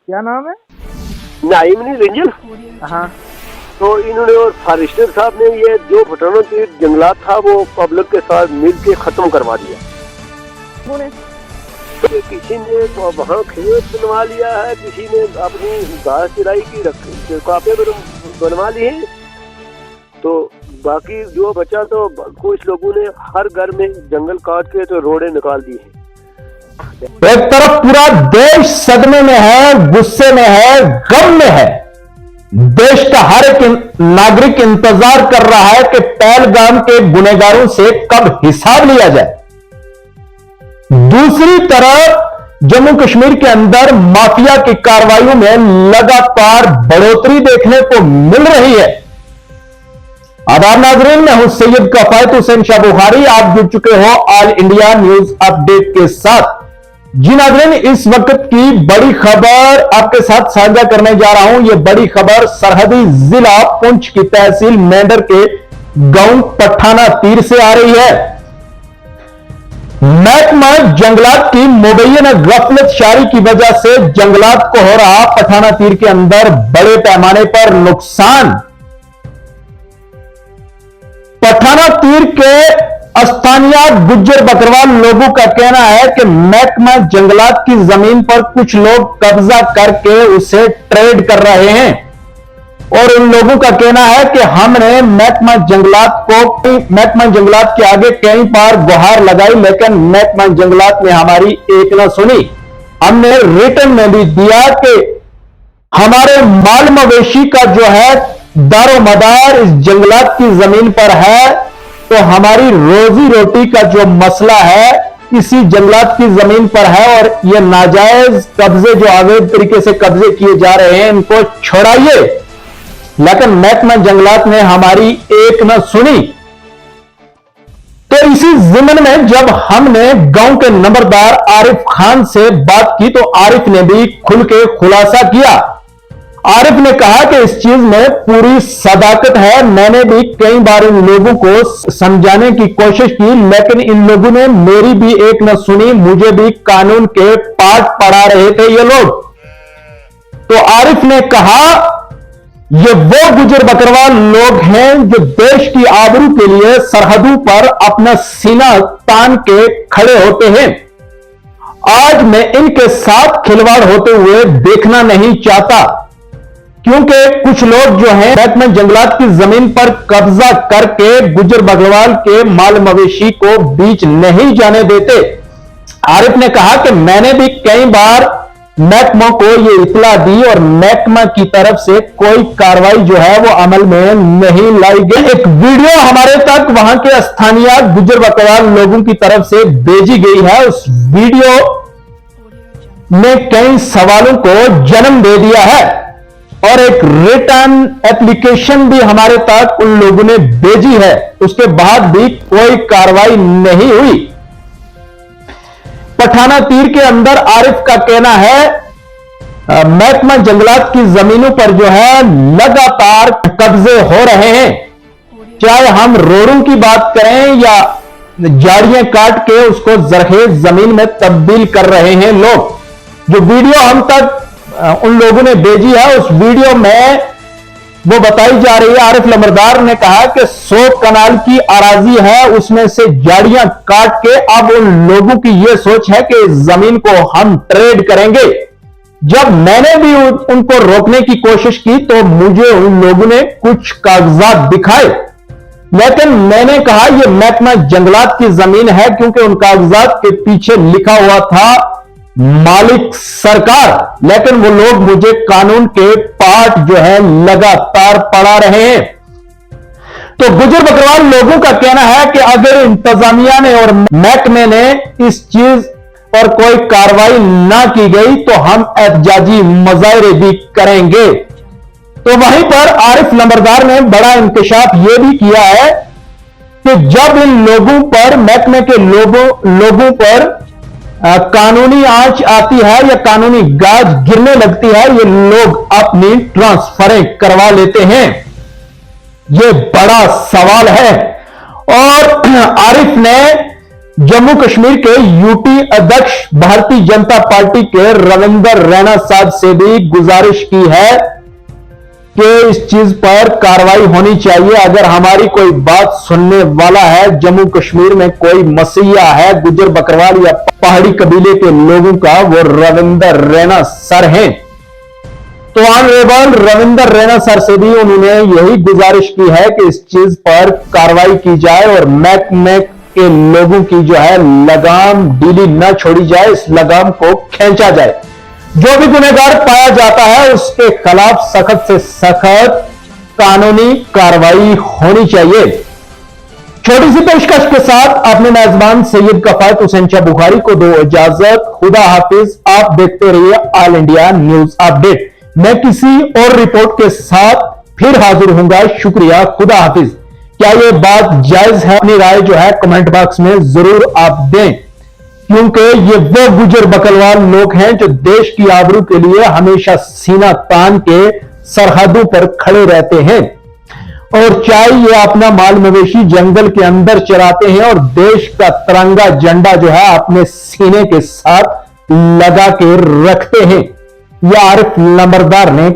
क्या नाम है? नाइम नहीं रंजन। हाँ। तो इन्होंने और फॉरेस्टर साहब ने ये जो पठानों के जंगलात था वो पब्लिक के साथ मिलके खत्म करवा दिया। तो किसी ने वहाँ खेत बनवा लिया है, किसी ने अपनी घास चिराई की कापे बनवा ली है। तो बाकी जो बचा तो कुछ लोगों ने हर घर में जंगल काट के तो रोड़े निकाल दी है। एक तरफ पूरा देश सदमे में है, गुस्से में है, गम में है। देश का हर एक नागरिक इंतजार कर रहा है कि पहलगाम के गुनहगारों से कब हिसाब लिया जाए। दूसरी तरफ जम्मू कश्मीर के अंदर माफिया की कार्रवाइयों में लगातार बढ़ोतरी देखने को मिल रही है। आदाब नाजरीन, मैं हूं सैयद कफायत हुसैन शाह बुखारी। आप जुड़ चुके हो ऑल इंडिया न्यूज अपडेट के साथ। जी नाजरीन, इस वक्त की बड़ी खबर आपके साथ साझा करने जा रहा हूं। यह बड़ी खबर सरहदी जिला पुंछ की तहसील मेंढर के गांव पठाना तीर से आ रही है। महकमा जंगलात की मुबैना गफलत शारी की वजह से जंगलात को हो रहा पठाना तीर के अंदर बड़े पैमाने पर नुकसान। पठाना तीर के स्थानीय गुज्जर बकरवाल लोगों का कहना है कि महकमा जंगलात की जमीन पर कुछ लोग कब्जा करके उसे ट्रेड कर रहे हैं और उन लोगों का कहना है कि हमने महकमा जंगलात के आगे कई बार गुहार लगाई, लेकिन महकमा जंगलात ने हमारी एक न सुनी। हमने रिटर्न में भी दिया कि हमारे माल मवेशी का जो है दारोमदार इस जंगलात की जमीन पर है, तो हमारी रोजी रोटी का जो मसला है इसी जंगलात की जमीन पर है और ये नाजायज कब्जे जो अवैध तरीके से कब्जे किए जा रहे हैं इनको छोड़ाइए। लेकिन महकमा जंगलात ने हमारी एक न सुनी। तो इसी जिम्मन में जब हमने गांव के नंबरदार आरिफ खान से बात की तो आरिफ ने भी खुल के खुलासा किया। आरिफ ने कहा कि इस चीज में पूरी सदाकत है। मैंने भी कई बार इन लोगों को समझाने की कोशिश की, लेकिन इन लोगों ने मेरी भी एक न सुनी। मुझे भी कानून के पाठ पढ़ा रहे थे ये लोग। तो आरिफ ने कहा ये वो गुजर बकरवाल लोग हैं जो देश की आबरू के लिए सरहदों पर अपना सीना तान के खड़े होते हैं। आज मैं इनके साथ खिलवाड़ होते हुए देखना नहीं चाहता, क्योंकि कुछ लोग जो हैं महकमा जंगलात की जमीन पर कब्जा करके गुजर बकरवाल के माल मवेशी को बीच नहीं जाने देते। आरिफ ने कहा कि मैंने भी कई बार महकमा को ये इतला दी और महकमा की तरफ से कोई कार्रवाई जो है वो अमल में नहीं लाई गई। एक वीडियो हमारे तक वहां के स्थानीय गुजर बकरवाल लोगों की तरफ से भेजी गई है। उस वीडियो ने कई सवालों को जन्म दे दिया है और एक रिटर्न एप्लीकेशन भी हमारे तक उन लोगों ने भेजी है। उसके बाद भी कोई कार्रवाई नहीं हुई। पठाना तीर के अंदर आरिफ का कहना है महकमा जंगलात की जमीनों पर जो है लगातार कब्जे हो रहे हैं। चाहे हम रोडों की बात करें या झाड़ियां काट के उसको जरखेज जमीन में तब्दील कर रहे हैं लोग। जो वीडियो हम तक उन लोगों ने भेजी है उस वीडियो में वो बताई जा रही है। आरिफ लंबरदार ने कहा कि 100 कनाल की अराजी है, उसमें से झाड़ियां काट के अब उन लोगों की यह सोच है कि इस जमीन को हम ट्रेड करेंगे। जब मैंने भी उनको रोकने की कोशिश की तो मुझे उन लोगों ने कुछ कागजात दिखाए, लेकिन मैंने कहा यह महकमा जंगलात की जमीन है, क्योंकि उन कागजात के पीछे लिखा हुआ था मालिक सरकार। लेकिन वो लोग मुझे कानून के पाठ जो है लगातार पढ़ा रहे हैं। तो गुजर बकरवाल लोगों का कहना है कि अगर इंतजामिया ने और महकमे ने इस चीज पर कोई कार्रवाई ना की गई तो हम एहतजाजी मुजाहरे भी करेंगे। तो वहीं पर आरिफ लंबरदार ने बड़ा इंकशाफ यह भी किया है कि जब इन लोगों पर महकमे के लोगों पर कानूनी आंच आती है या कानूनी गाज गिरने लगती है, ये लोग अपनी ट्रांसफरें करवा लेते हैं। ये बड़ा सवाल है। और आरिफ ने जम्मू कश्मीर के यूटी अध्यक्ष भारतीय जनता पार्टी के रविंदर रैना साहब से भी गुजारिश की है कि इस चीज पर कार्रवाई होनी चाहिए। अगर हमारी कोई बात सुनने वाला है, जम्मू कश्मीर में कोई मसीहा है गुज्जर बकरवाल या पहाड़ी कबीले के लोगों का, वो रविंदर रैना सर हैं। तो ऑनरेबल रविंदर रैना सर से भी उन्होंने यही गुजारिश की है कि इस चीज पर कार्रवाई की जाए और महकमे के लोगों की जो है लगाम ढीली न छोड़ी जाए, इस लगाम को खींचा जाए। जो भी गुनहगार पाया जाता है उसके खिलाफ सख्त से सख्त कानूनी कार्रवाई होनी चाहिए। छोटी सी पेशकश के साथ अपने मेजबान सैयद कफायत हुसैन शाह बुखारी को दो इजाजत। खुदा हाफिज। आप देखते रहिए ऑल इंडिया न्यूज अपडेट। मैं किसी और रिपोर्ट के साथ फिर हाजिर होऊंगा। शुक्रिया। खुदा हाफिज। क्या यह बात जायज है? अपनी राय जो है कमेंट बॉक्स में जरूर आप दें, क्योंकि ये वो गुजर बकरवाल लोग हैं जो देश की आबरू के लिए हमेशा सीना तान के सरहदों पर खड़े रहते हैं। और चाहे ये अपना माल मवेशी जंगल के अंदर चराते हैं और देश का तिरंगा झंडा जो है अपने सीने के साथ लगा के रखते हैं। यह आरिफ नंबरदार ने